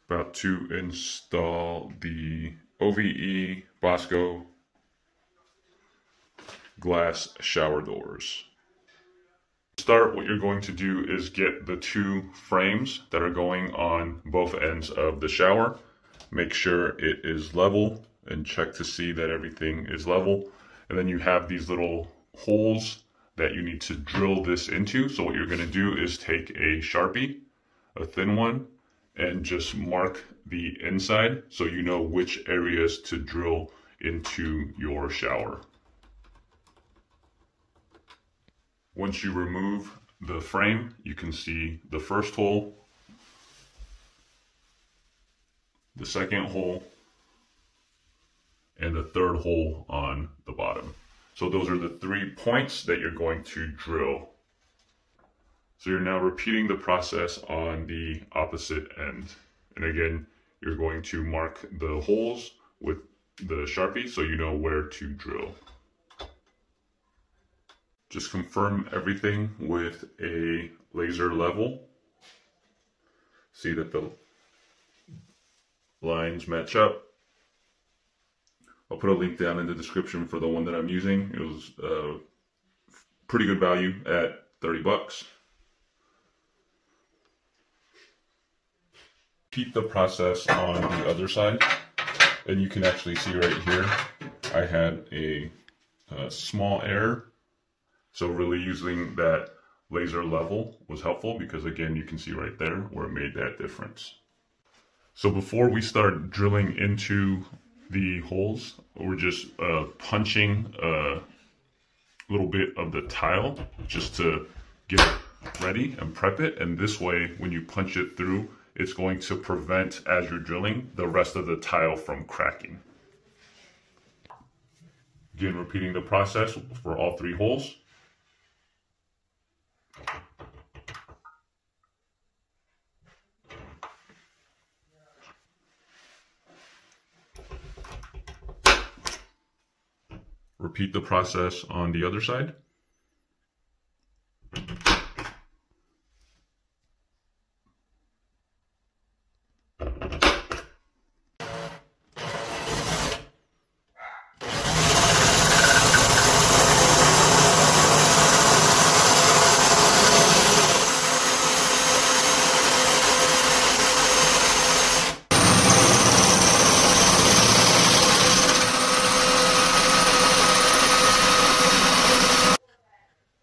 About to install the OVE BASCO glass shower doors. To start, what you're going to do is get the two frames that are going on both ends of the shower. Make sure it is level and check to see that everything is level. And then you have these little holes that you need to drill this into. So what you're going to do is take a Sharpie, a thin one, and just mark the inside so you know which areas to drill into your shower. Once you remove the frame, you can see the first hole, the second hole, and the third hole on the bottom. So those are the 3 points that you're going to drill. So you're now repeating the process on the opposite end. And again, you're going to mark the holes with the Sharpie so you know where to drill. Just confirm everything with a laser level. See that the lines match up. I'll put a link down in the description for the one that I'm using. It was pretty good value at 30 bucks. Repeat the process on the other side, and you can actually see right here I had a small error. So really using that laser level was helpful because again, you can see right there where it made that difference. So before we start drilling into the holes, we're just punching a little bit of the tile just to get it ready and prep it. And this way, when you punch it through, it's going to prevent, as you're drilling, the rest of the tile from cracking. Again, repeating the process for all 3 holes. Repeat the process on the other side.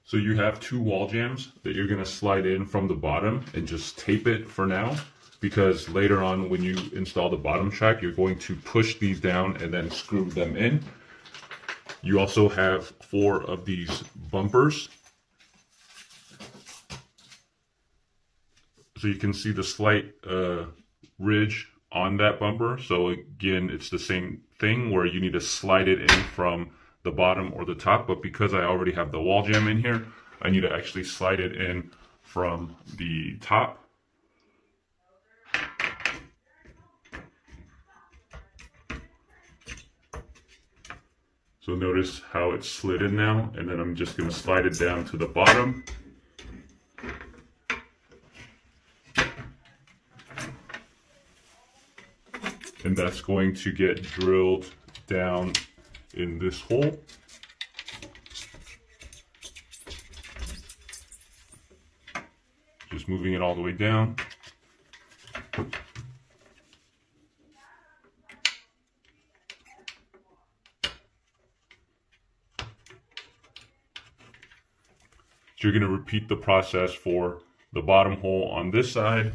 So you have 2 wall jambs that you're going to slide in from the bottom and just tape it for now, because later on when you install the bottom track, you're going to push these down and then screw them in. You also have 4 of these bumpers. So you can see the slight ridge on that bumper. So again, it's the same thing where you need to slide it in from the bottom or the top, but because I already have the wall jamb in here, I need to actually slide it in from the top. So notice how it's slid in now, and then I'm just going to slide it down to the bottom. And that's going to get drilled down in this hole. Just moving it all the way down. So you're going to repeat the process for the bottom hole on this side,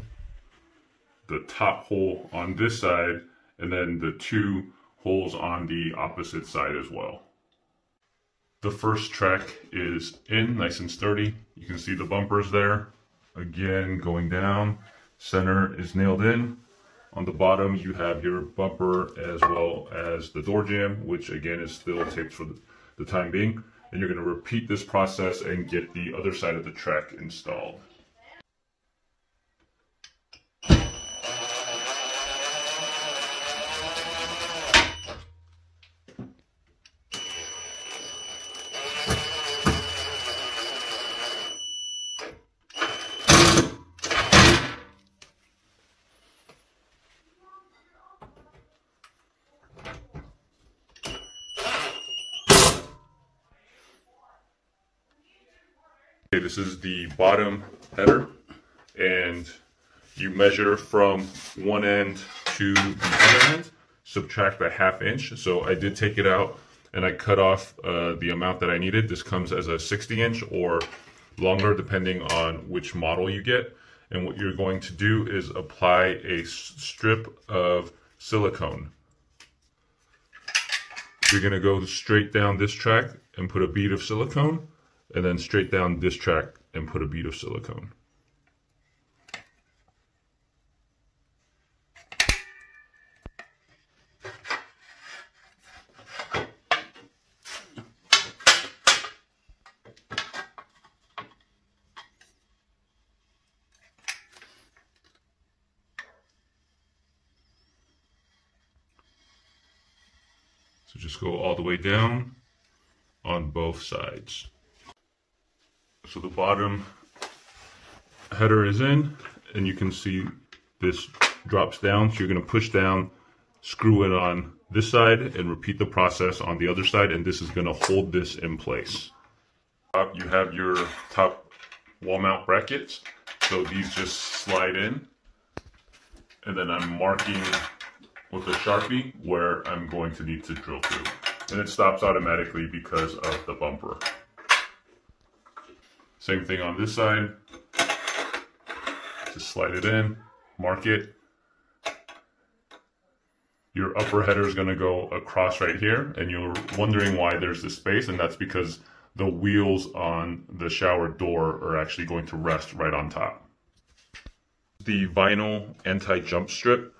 the top hole on this side, and then the 2 holes on the opposite side as well. The first track is in, nice and sturdy. You can see the bumpers there. Again, going down, center is nailed in. On the bottom, you have your bumper as well as the door jamb, which again is still taped for the time being. And you're going to repeat this process and get the other side of the track installed. Okay, this is the bottom header, and you measure from one end to the other end, subtract a 1/2 inch. So I did take it out and I cut off the amount that I needed. This comes as a 60 inch or longer depending on which model you get. And what you're going to do is apply a strip of silicone. You're going to go straight down this track and put a bead of silicone, and then straight down this track and put a bead of silicone. So just go all the way down on both sides. So the bottom header is in, and you can see this drops down. So you're going to push down, screw it on this side, and repeat the process on the other side, and this is going to hold this in place. You have your top wall mount brackets, so these just slide in, and then I'm marking with a Sharpie where I'm going to need to drill through. And it stops automatically because of the bumper. Same thing on this side. Just slide it in, mark it. Your upper header is going to go across right here, and you're wondering why there's this space, and that's because the wheels on the shower door are actually going to rest right on top. The vinyl anti-jump strip,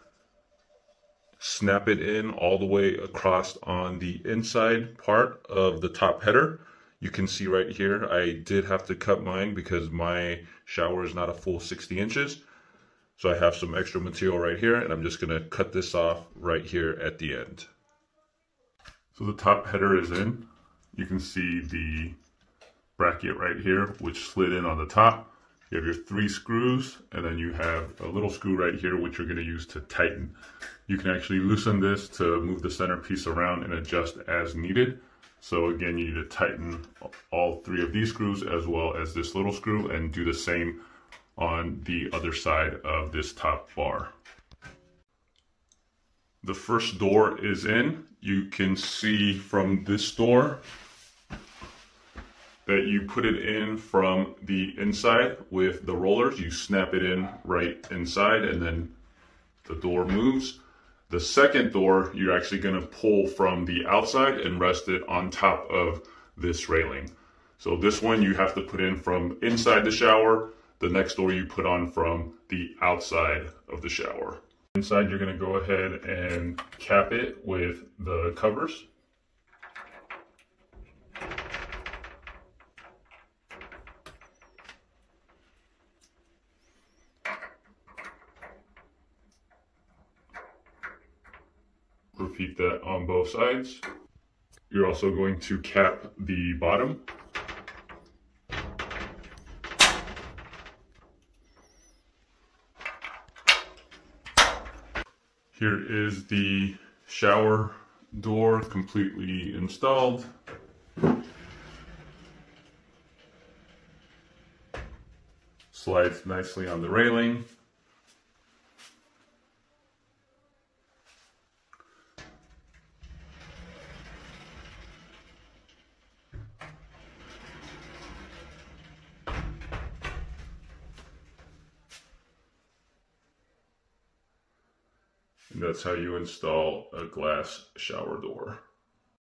snap it in all the way across on the inside part of the top header. You can see right here, I did have to cut mine because my shower is not a full 60 inches. So I have some extra material right here, and I'm just going to cut this off right here at the end. So the top header is in. You can see the bracket right here, which slid in on the top. You have your 3 screws, and then you have a little screw right here, which you're going to use to tighten. You can actually loosen this to move the centerpiece around and adjust as needed. So again, you need to tighten all 3 of these screws as well as this little screw, and do the same on the other side of this top bar. The first door is in. You can see from this door that you put it in from the inside with the rollers. You snap it in right inside, and then the door moves. The second door, you're actually going to pull from the outside and rest it on top of this railing. So this one you have to put in from inside the shower. The next door you put on from the outside of the shower. Inside, you're going to go ahead and cap it with the covers. Repeat that on both sides. You're also going to cap the bottom. Here is the shower door completely installed. Slides nicely on the railing. And that's how you install a glass shower door.